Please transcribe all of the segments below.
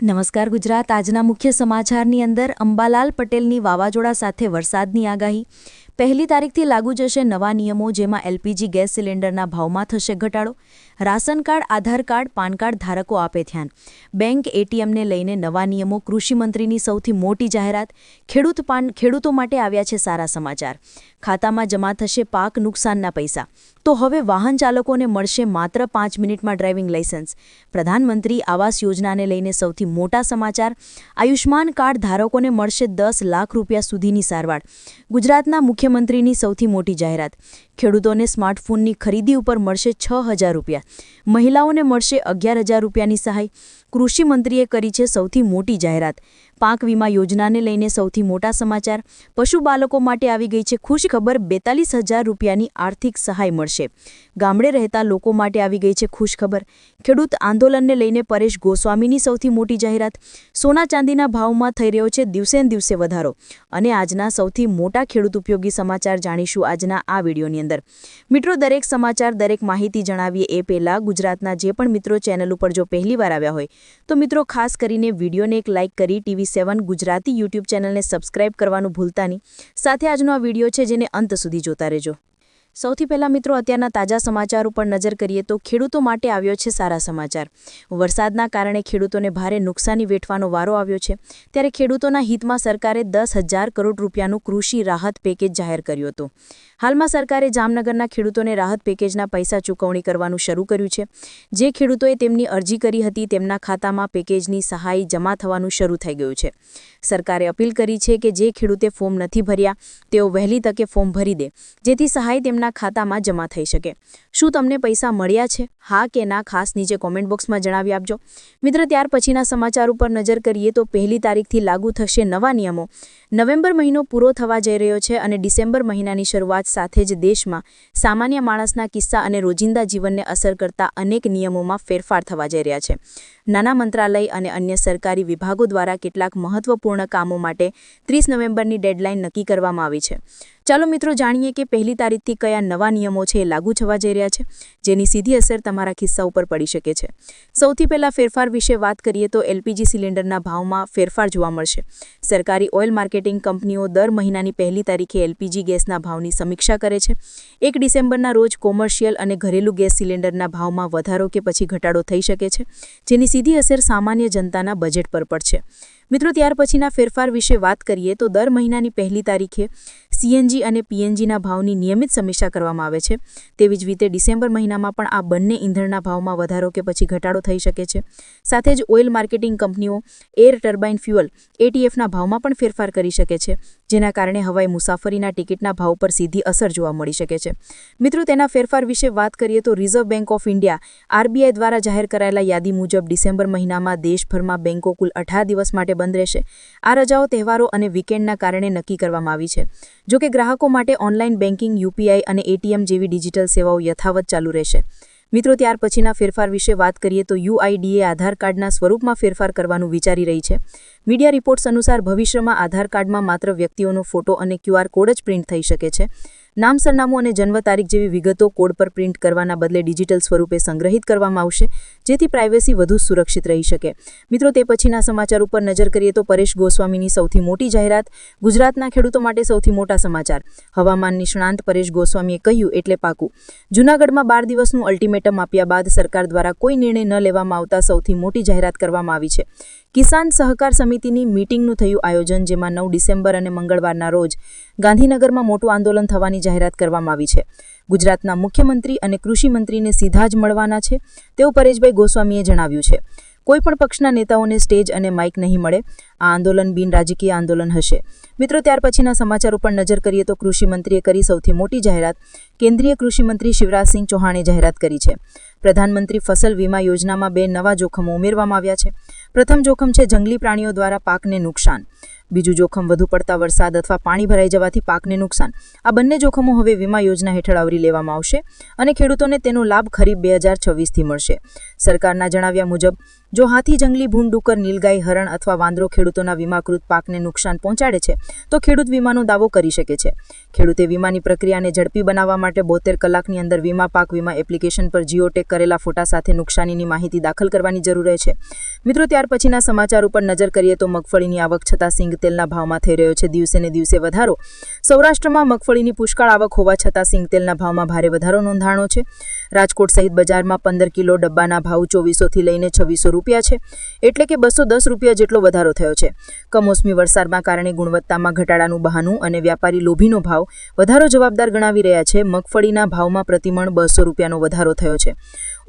નમસ્કાર ગુજરાત। આજના મુખ્ય સમાચારની અંદર અંબાલાલ પટેલની વાવાઝોડા સાથે વરસાદની આગાહી। 1 તારીખથી લાગુ જશે નવા નિયમો, જેમાં એલપીજી ગેસ સિલિન્ડરના ભાવમાં થશે ઘટાડો। રાશન કાર્ડ, આધાર કાર્ડ, પાન કાર્ડ ધારકો આપે ધ્યાન। બેંક એટીએમને લઈને નવા નિયમો। કૃષિમંત્રીની સૌથી મોટી જાહેરાત। ખેડૂતો માટે આવ્યા છે સારા સમાચાર। ખાતામાં જમા થશે પાક નુકસાનના પૈસા। તો હવે વાહન ચાલકોને મળશે માત્ર 5 મિનિટમાં ડ્રાઇવિંગ લાયસન્સ। પ્રધાનમંત્રી આવાસ યોજનાને લઈને સૌથી મોટા સમાચાર। આયુષ્માન કાર્ડ ધારકોને મળશે 10 લાખ રૂપિયા સુધીની સારવાર। ગુજરાતના મુખ્યમંત્રીની સૌથી મોટી જાહેરાત। ખેડૂતોને સ્માર્ટફોનની ખરીદી ઉપર મળશે 6000 રૂપિયા। મહિલાઓને મળશે 11000 રૂપિયાની સહાય। કૃષિમંત્રીએ કરી છે સૌથી મોટી જાહેરાત। પાક વીમા યોજનાને લઈને સૌથી મોટા સમાચાર। પશુપાલકો માટે આવી ગઈ છે ખુશ ખબર। 42000 રૂપિયાની આર્થિક સહાય મળશે। ગામડે રહેતા લોકો માટે આવી ગઈ છે ખુશ ખબર। ખેડૂત આંદોલનને લઈને પરેશ ગોસ્વામીની સૌથી મોટી જાહેરાત। સોના ચાંદીના ભાવમાં થઈ રહ્યો છે દિવસે ને દિવસે વધારો। અને આજના સૌથી મોટા ખેડૂત ઉપયોગી સમાચાર જાણીશું આજના આ વિડીયોની અંદર। મિત્રો, દરેક સમાચાર, દરેક માહિતી જણાવીએ એ પહેલાં ગુજરાતના જે પણ મિત્રો ચેનલ ઉપર જો પહેલીવાર આવ્યા હોય તો મિત્રો ખાસ કરીને વિડીયોને એક લાઇક કરી TV7 ગુજરાતી યુટ્યુબ ચેનલને સબસ્ક્રાઇબ કરવાનું ભૂલતા નહીં। સાથે આજનો આ વિડીયો છે જેને અંત સુધી જોતા રહેજો। સૌથી પહેલાં મિત્રો, અત્યારના તાજા સમાચાર ઉપર નજર કરીએ તો ખેડૂતો માટે આવ્યો છે સારા સમાચાર। વરસાદના કારણે ખેડૂતોને ભારે નુકસાની વેઠવાનો વારો આવ્યો છે, ત્યારે ખેડૂતોના હિતમાં સરકારે 10,000 કરોડ રૂપિયાનું કૃષિ રાહત પેકેજ જાહેર કર્યું હતું। હાલમાં સરકારે જામનગરના ખેડૂતોને રાહત પેકેજના પૈસા ચૂકવણી કરવાનું શરૂ કર્યું છે। જે ખેડૂતોએ તેમની અરજી કરી હતી તેમના ખાતામાં પેકેજની સહાય જમા થવાનું શરૂ થઈ ગયું છે। સરકારે અપીલ કરી છે કે જે ખેડૂતે ફોર્મ નથી ભર્યા તેઓ વહેલી તકે ફોર્મ ભરી દે, જેથી સહાય તેમના ખાતામાં જમા થઈ શકે। શું તમને પૈસા મળ્યા છે? હા કે ના? ખાસ નીચે કોમેન્ટ બોક્સમાં જણાવી આપજો। મિત્રો, ત્યાર પછીના સમાચાર ઉપર નજર કરીએ તો 1 તારીખથી લાગુ થશે નવા નિયમો। નવેમ્બર મહિનો પૂરો થવા જઈ રહ્યો છે અને ડિસેમ્બર મહિનાની શરૂઆત સાથે જ દેશમાં સામાન્ય માણસના કિસ્સા અને રોજિંદા જીવનને અસર કરતા અનેક નિયમોમાં ફેરફાર થવા જઈ રહ્યા છે। નાના મંત્રાલય અને અન્ય સરકારી વિભાગો દ્વારા કેટલાક મહત્વપૂર્ણ કામો માટે 30 નવેમ્બરની ડેડલાઇન નક્કી કરવામાં આવી છે। ચાલો મિત્રો જાણીએ કે 1 તારીખથી કયા નવા નિયમો છે એ લાગુ થવા જઈ રહ્યા છે, જેની સીધી અસર તમારા ખિસ્સા ઉપર પડી શકે છે। સૌથી પહેલા ફેરફાર વિશે વાત કરીએ તો એલપીજી સિલિન્ડરના ભાવમાં ફેરફાર જોવા મળશે। સરકારી ઓઇલ માર્કેટિંગ કંપનીઓ દર મહિનાની 1 તારીખે એલપીજી ગેસના ભાવની સમીક્ષા કરે છે। 1 ડિસેમ્બરના રોજ કોમર્શિયલ અને ઘરેલું ગેસ સિલિન્ડરના ભાવમાં વધારો કે પછી ઘટાડો થઈ શકે છે, જેની સીધી અસર સામાન્ય જનતાના બજેટ પર પડશે। મિત્રો, ત્યાર પછીના ફેરફાર વિશે વાત કરીએ તો દર મહિનાની 1 તારીખે સીએનજી અને પીએનજીના ભાવની નિયમિત સમીક્ષા કરવામાં આવે છે। તેવી જ રીતે ડિસેમ્બર મહિનામાં પણ આ બંને ઈંધણના ભાવમાં વધારો કે પછી ઘટાડો થઈ શકે છે। સાથે જ ઓઇલ માર્કેટિંગ કંપનીઓ એર ટર્બાઇન ફ્યુઅલ એટીએફના ભાવમાં પણ ફેરફાર કરી શકે છે, જેના કારણે હવાઈ મુસાફરીના ટિકિટના ભાવ પર સીધી અસર જોવા મળી શકે છે। મિત્રો, તેના ફેરફાર વિશે વાત કરીએ તો reserve bank of India RBI દ્વારા જાહેર કરાયેલા યાદી મુજબ ડિસેમ્બર મહિનામાં દેશભરમાં બેંકો કુલ 18 દિવસ માટે બંધ રહેશે। આ રજાઓ તહેવારો અને વીકેન્ડના કારણે નક્કી કરવામાં આવી છે। જો કે ગ્રાહકો માટે ઓનલાઈન બેન્કિંગ, યુપીઆઈ અને એટીએમ જેવી ડિજિટલ સેવાઓ યથાવત ચાલુ રહેશે। મિત્રો, ત્યાર પછીના ફેરફાર વિશે વાત કરીએ તો યુઆઈડીએ આધાર કાર્ડના સ્વરૂપમાં ફેરફાર કરવાનું વિચારી રહી છે। મીડિયા રિપોર્ટ્સ અનુસાર ભવિષ્યમાં આધાર કાર્ડમાં માત્ર વ્યક્તિઓનો ફોટો અને ક્યુઆર કોડ જ પ્રિન્ટ થઈ શકે છે। નામ, સરનામું અને જન્મ તારીખ જેવી વિગતો કોડ પર પ્રિન્ટ કરવાના બદલે ડિજિટલ સ્વરૂપે સંગ્રહિત કરવામાં આવશે, જેથી પ્રાઇવેસી વધુ સુરક્ષિત રહી શકે। મિત્રો, તે પછીના સમાચાર ઉપર નજર કરીએ તો પરેશ ગોસ્વામીની સૌથી મોટી જાહેરાત। ગુજરાતના ખેડૂતો માટે સૌથી મોટા સમાચાર। હવામાન નિષ્ણાંત પરેશ ગોસ્વામીએ કહ્યું એટલે પાકું। જૂનાગઢમાં 12 દિવસનું અલ્ટિમેટમ આપ્યા બાદ સરકાર દ્વારા કોઈ નિર્ણય ન લેવામાં આવતા સૌથી મોટી જાહેરાત કરવામાં આવી છે। કિસાન સહકાર સમિતિની મીટિંગનું થયું આયોજન, જેમાં 9 ડિસેમ્બર અને મંગળવારના રોજ ગાંધીનગરમાં મોટું આંદોલન થવાની જાહેરાત કરવામાં આવી છે। ગુજરાતના મુખ્યમંત્રી અને કૃષિમંત્રીને સીધા જ મળવાના છે તેવું પરેશભાઈ ગોસ્વામીએ જણાવ્યું છે। કોઈપણ પક્ષના નેતાઓને સ્ટેજ અને માઇક નહીં મળે। આ આંદોલન બિન રાજકીય આંદોલન હશે। મિત્રો, ત્યાર પછીના સમાચાર ઉપર નજર કરીએ તો કૃષિમંત્રીએ કરી સૌથી મોટી જાહેરાત। કેન્દ્રીય કૃષિમંત્રી શિવરાજસિંહ ચૌહાણે જાહેરાત કરી છે। પ્રધાનમંત્રી ફસલ વીમા યોજનામાં 2 નવા જોખમો ઉમેરવામાં આવ્યા છે। પ્રથમ જોખમ છે જંગલી પ્રાણીઓ દ્વારા પાકને નુકસાન। બીજું જોખમ વધુ પડતા વરસાદ અથવા પાણી ભરાઈ જવાથી પાકને નુકસાન। આ બંને જોખમો હવે વીમા યોજના હેઠળ આવરી લેવામાં આવશે અને ખેડૂતોને તેનો લાભ ખરીફ 2026થી મળશે। સરકારના જણાવ્યા મુજબ જો હાથી, જંગલી ભૂંડ, ડુક્કર, નીલગાય, હરણ અથવા વાંદરો ખેડૂત ખેડૂતોના વીમાકૃત પાકને નુકસાન પહોંચાડે છે તો ખેડૂત વીમાનો દાવો કરી શકે છે. ખેડૂતે વીમાની પ્રક્રિયાને ઝડપી બનાવવા માટે 72 કલાકની અંદર વીમા પાક વીમા એપ્લિકેશન પર જીઓટેગ કરેલા ફોટા સાથે નુકસાનીની માહિતી દાખલ કરવાની જરૂર રહે છે. મિત્રો, ત્યાર પછીના સમાચાર ઉપર નજર કરીએ તો મગફળીની આવક છતાં સિંગ તેલના ભાવમાં થઈ રહ્યો છે દિવસે ને દિવસે વધારો. સૌરાષ્ટ્રમાં મગફળીની પુષ્કળ આવક હોવા છતાં સિંગ તેલના ભાવમાં ભારે વધારો નોંધાણો છે. રાજકોટ સહિત બજારમાં 15 કિલો ડબ્બાના ભાવ 2400 થી લઈને 2600 રૂપિયા છે, એટલે કે 210 રૂપિયા જેટલો વધારો થયો છે. કમોસમી વરસાદના કારણે ગુણવત્તામાં ઘટાડાનું બહાનું અને વ્યાપારી લોભીનો ભાવ વધારો જવાબદાર ગણાવી રહ્યા છે. મગફળીના ભાવમાં પ્રતિમણ 200 રૂપિયાનો વધારો થયો છે.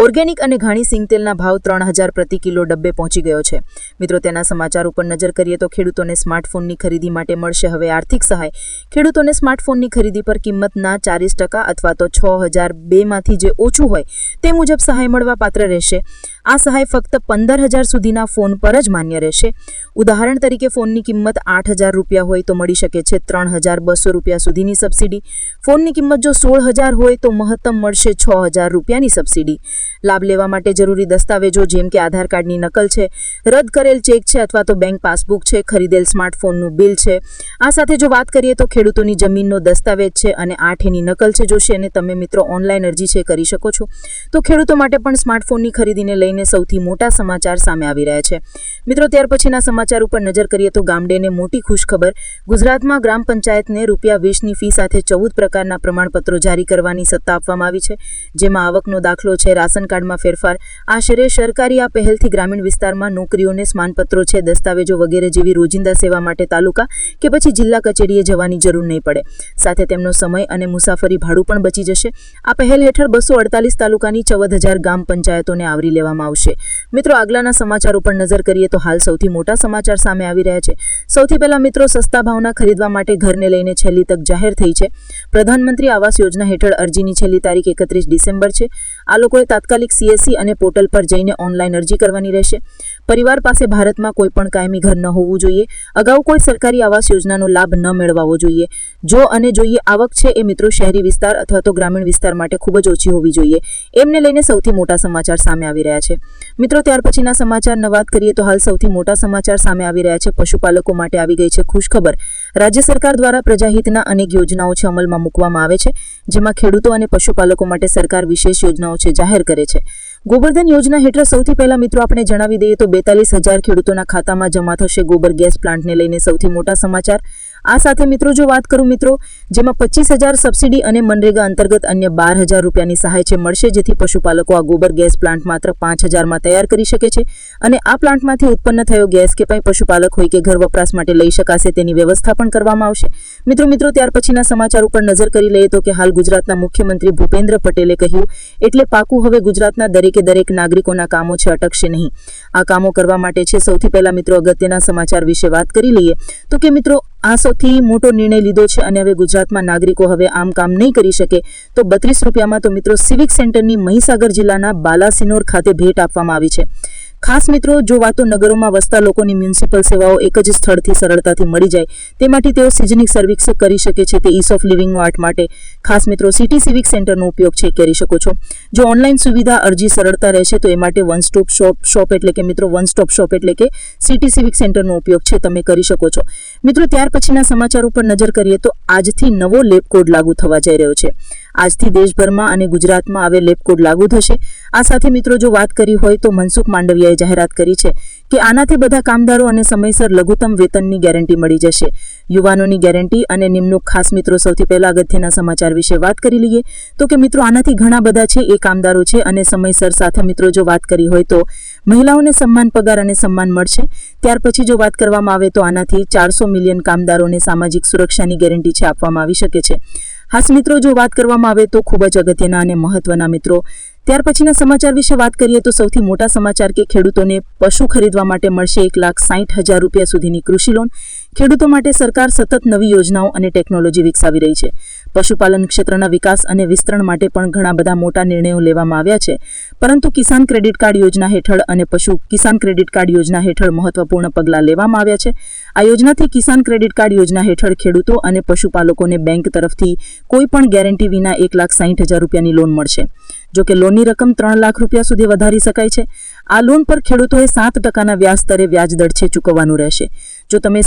ઓર્ગેનિક અને ઘાણી સિંગ તેલના ભાવ 3000 પ્રતિ કિલો ડબ્બે પહોંચી ગયો છે. મિત્રો, તેના સમાચાર ઉપર નજર કરીએ તો ખેડૂતોને સ્માર્ટફોનની ખરીદી માટે મળશે હવે આર્થિક સહાય. ખેડૂતોને સ્માર્ટફોનની ખરીદી પર કિંમતના 40% અથવા તો 6002 માંથી જે ઓછું હોય તે મુજબ સહાય મળવા પાત્ર રહેશે. આ સહાય ફક્ત 15000 સુધીના ફોન પર જ માન્ય રહેશે. ઉદાહરણ તરીકે, ફોનની કિંમત 8000 રૂપિયા હોય તો મળી શકે છે 3200 રૂપિયા સુધીની સબસિડી. ફોનની કિંમત જો 16000 હોય તો મહત્તમ મળશે 6000 રૂપિયાની સબસિડી. લાભ લેવા માટે જરૂરી દસ્તાવેજો જેમ કે આધાર કાર્ડની નકલ છે, રદ કરેલ ચેક છે અથવા તો બેંક પાસબુક છે, ખરીદેલ સ્માર્ટફોનનું બિલ છે. આ સાથે જો વાત કરીએ તો ખેડૂતોની જમીનનો દસ્તાવેજ છે અને 8ની નકલ છે જોશે અને તમે મિત્રો ઓનલાઈન અરજી છે કરી શકો છો. તો ખેડૂતો માટે પણ સ્માર્ટફોનની ખરીદીને લઈને સૌથી મોટા સમાચાર સામે આવી રહ્યા છે. મિત્રો, ત્યાર પછીના સમાચાર ઉપર નજર કરીએ તો ગામડેને મોટી ખુશખબર. ગુજરાતમાં ગ્રામ પંચાયતને ₹20ની ફી સાથે 14 પ્રકારના પ્રમાણપત્રો જારી કરવાની સત્તા આપવામાં આવી છે, જેમાં આવકનો દાખલો છે, રાશન કાર્ડમાં ફેરફાર. આશરે સરકારી આ પહેલથી ગ્રામીણ વિસ્તારમાં નોકરીઓને સ્માનપત્રો છે, દસ્તાવેજો વગેરે જેવી રોજિંદા સેવા માટે તાલુકા કે પછી જિલ્લા કચેરીએ જવાની જરૂર નહીં પડે. સાથે તેમનો સમય અને મુસાફરી ભાડું પણ બચી જશે. આ પહેલ હેઠળ 248 તાલુકાની 14000 ગ્રામ પંચાયતોને આવરી લેવામાં આવશે. મિત્રો, આગલાના સમાચાર ઉપર નજર કરીએ તો હાલ સૌથી મોટા સમાચાર સામે આવી રહ્યા છે. સૌથી પહેલા મિત્રો, સસ્તા ભાવના ખરીદવા માટે ઘરને લઈને છેલ્લી તક જાહેર થઈ છે. પ્રધાનમંત્રી આવાસ યોજના હેઠળ અરજીની છેલ્લી તારીખ 31 ડિસેમ્બર છે. આ લોકોએ તાત્કાલિક CSC અને પોર્ટલ પર જઈને ઓનલાઈન અરજી કરવાની રહેશે. પરિવાર પાસે ભારતમાં કોઈ પણ કાયમી ઘર ન હોવું જોઈએ. અગાઉ કોઈ સરકારી આવાસ યોજનાનો લાભ ન મેળવવો જોઈએ. જો અને જોઈએ આવક છે એ મિત્રો શહેરી વિસ્તાર અથવા તો ગ્રામીણ વિસ્તાર માટે ખૂબ જ ઓછી હોવી જોઈએ. એમને લઈને સૌથી મોટા સમાચાર સામે આવી રહ્યા છે. મિત્રો, ત્યાર પછીના સમાચારની વાત કરીએ તો હાલ સૌથી મોટા સમાચાર સામે આવી રહ્યા છે. પશુપાલકો માટે આવી ગઈ છે ખુશખબર. રાજ્ય સરકાર દ્વારા પ્રજાહિતના અનેક યોજનાઓ છે અમલમાં મૂકવામાં આવે છે, જેમાં ખેડૂતો અને પશુપાલકો માટે સરકાર વિશેષ યોજનાઓ છે જાહેર કરે છે. ગોબરધન યોજના હેઠળ સૌથી પહેલા મિત્રો આપણે જણાવી દઈએ તો 42000 ખેડૂતોના ખાતામાં જમા થશે ગોબર ગેસ પ્લાન્ટને લઈને સૌથી મોટા સમાચાર. આ સાથે મિત્રો જો વાત કરું મિત્રો, જેમાં 25000 સબસિડી અને મનરેગા અંતર્ગત અન્ય 12000 રૂપિયાની સહાય છે મળશે, જેથી પશુપાલકો આ ગોબર ગેસ પ્લાન્ટ માત્ર 5000માં તૈયાર કરી શકે છે અને આ પ્લાન્ટમાંથી ઉત્પન્ન થયો ગેસ કે પશુપાલક હોય કે ઘર વપરાશ માટે લઈ શકાશે તેની વ્યવસ્થા પણ કરવામાં આવશે. મિત્રો, ત્યાર પછીના સમાચાર ઉપર નજર કરી લઈએ તો કે હાલ ગુજરાતના મુખ્યમંત્રી ભૂપેન્દ્ર પટેલે કહ્યું એટલે પાકું હવે ગુજરાતના દરેક નાગરિકોના કામો છે અટકશે નહીં. આ કામો કરવા માટે છે. સૌથી પહેલા મિત્રો અગત્યના સમાચાર વિશે વાત કરી લઈએ તો કે મિત્રો આ સૌથી મોટો નિર્ણય લીધો છે અને હવે ગુજરાતમાં નાગરિકો હવે આમ કામ નહીં કરી શકે. તો 32 રૂપિયામાં તો મિત્રો સિવિક સેન્ટરની મહીસાગર જિલ્લાના બાલાસિનોર ખાતે ભેટ આપવામાં આવી છે. ખાસ મિત્રો જો વાતો નગરોમાં વસતા લોકોની મ્યુનિસિપલ સેવાઓ એક જ સ્થળથી સરળતાથી મળી જાય તે માટે તેઓ સિઝનિક સર્વિસ કરી શકે છે. તે ઈઝ ઓફ લિવિંગ આર્ટ માટે ખાસ મિત્રો સિટી સિવિક સેન્ટરનો ઉપયોગ છે કરી શકો છો. જો ઓનલાઈન સુવિધા અરજી સરળતા રહેશે તો એ માટે વન સ્ટોપ શોપ એટલે કે મિત્રો વન સ્ટોપ શોપ એટલે કે સિટી સિવિક સેન્ટરનો ઉપયોગ છે તમે કરી શકો છો. મિત્રો, ત્યાર પછીના સમાચાર ઉપર નજર કરીએ તો આજથી નવો લેબ કોડ લાગુ થવા જઈ રહ્યો છે. આજથી દેશભરમાં અને ગુજરાતમાં હવે લેબ કોડ લાગુ થશે. આ સાથે મિત્રો જો વાત કરી હોય તો મનસુખ માંડવિયાએ જાહેરાત કરી છે કે આનાથી બધા કામદારો અને સમયસર લઘુત્તમ વેતનની ગેરંટી મળી જશે. યુવાનોની ગેરંટી અને નિમણૂક ખાસ મિત્રો સૌથી પહેલા અગત્યના સમાચાર વિશે વાત કરી લઈએ તો કે મિત્રો આનાથી ઘણા બધા છે એ કામદારો છે અને સમયસર સાથે મિત્રો જો વાત કરી હોય તો મહિલાઓને સમાન પગાર અને સન્માન મળશે. ત્યાર પછી જો વાત કરવામાં આવે તો આનાથી 400 મિલિયન કામદારોને સામાજિક સુરક્ષાની ગેરંટી છે આપવામાં આવી શકે છે. ખાસ મિત્રો જો વાત કરવામાં આવે તો ખૂબ જ અગત્યના અને મહત્વના મિત્રો ત્યાર પછીના સમાચાર વિશે વાત કરીએ તો સૌથી મોટા સમાચાર કે ખેડૂતોને પશુ ખરીદવા માટે મળશે 1,60,000 રૂપિયા સુધીની કૃષિ લોન. ખેડૂતો માટે સરકાર સતત નવી યોજનાઓ અને ટેકનોલોજી વિકસાવી રહી છે. પશુપાલન ક્ષેત્રના વિકાસ અને વિસ્તરણ માટે પણ ઘણા બધા મોટા નિર્ણયો લેવામાં આવ્યા છે. પરંતુ કિસાન ક્રેડિટ કાર્ડ યોજના હેઠળ અને કિસાન ક્રેડિટ કાર્ડ યોજના હેઠળ મહત્વપૂર્ણ પગલાં લેવામાં આવ્યા છે. આ યોજનાથી કિસાન ક્રેડિટ કાર્ડ યોજના હેઠળ ખેડૂતો અને પશુપાલકોને બેંક તરફથી કોઈ પણ ગેરંટી વિના 1,60,000 રૂપિયાની લોન મળશે. જો કે લોનની રકમ 3 લાખ રૂપિયા સુધી વધારી શકાય છે. આ લોન પર ખેડૂતોએ 7% વ્યાજ દરે વ્યાજદર છે ચૂકવવાનું રહેશે. જો તમે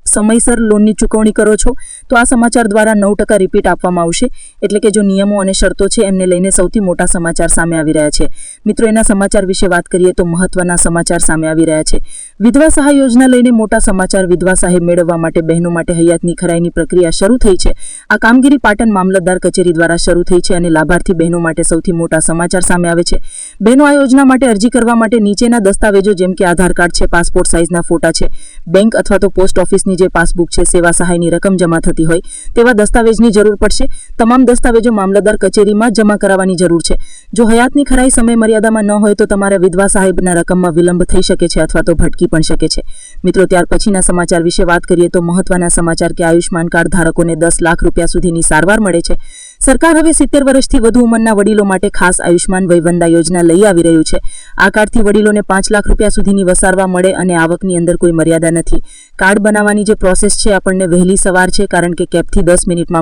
સમયસર લોનની ચૂકવણી કરો છો તો આ સમાચાર દ્વારા 9% રિપીટ આપવામાં આવશે. એટલે કે જો નિયમો અને શરતો છે એમને લઈને સૌથી મોટા સમાચાર સામે આવી રહ્યા છે. મિત્રો, એના સમાચાર વિશે વાત કરીએ તો મહત્વના સમાચાર સામે આવી રહ્યા છે. વિધવા સહાય યોજના લઈને મોટા સમાચાર. વિધવા સહાય મેળવવા માટે બહેનો માટે હયાતની ખરાઈની પ્રક્રિયા શરૂ થઈ છે. આ કામગીરી પાટણ મામલતદાર કચેરી દ્વારા શરૂ થઈ છે અને લાભાર્થી બહેનો માટે સૌથી મોટા સમાચાર સામે આવે છે. બહેનો આ યોજના માટે અરજી કરવા માટે નીચેના દસ્તાવેજો જેમ કે આધાર કાર્ડ છે, પાસપોર્ટ સાઇઝના ફોટા છે, બેંક અથવા તો પોસ્ટ ઓફિસની જે પાસબુક છે, સેવા સહાયની રકમ જમા થતી હોય તેવા દસ્તાવેજની જરૂર પડશે. તમામ દસ્તાવેજો મામલતદાર કચેરીમાં જમા કરાવવાની જરૂર છે. જો હયાતની ખરાઈ સમય મર્યાદામાં ન હોય તો તમારા વિધવા સહાયના રકમમાં વિલંબ થઈ શકે છે અથવા તો ભટકી પણ શકે છે. મિત્રો, ત્યાર પછીના સમાચાર વિશે વાત કરીએ તો મહત્વના સમાચાર કે આયુષ્માન કાર્ડ ધારકોને 10 લાખ રૂપિયા સુધીની સારવાર મળે છે. સરકાર હવે 70 વર્ષથી વધુ ઉંમરના વડીલો માટે ખાસ આયુષ્માન વયવંદા યોજના લઈ આવી રહ્યું છે. આ કાર્ડથી વડીલોને 5 લાખ રૂપિયા સુધીની વસારવા મળે અને આવકની અંદર કોઈ મર્યાદા નથી. કાર્ડ બનાવવાની જે પ્રોસેસ છે આપણને વહેલી સવાર છે, કારણ કે કેપથી 10 મિનિટમાં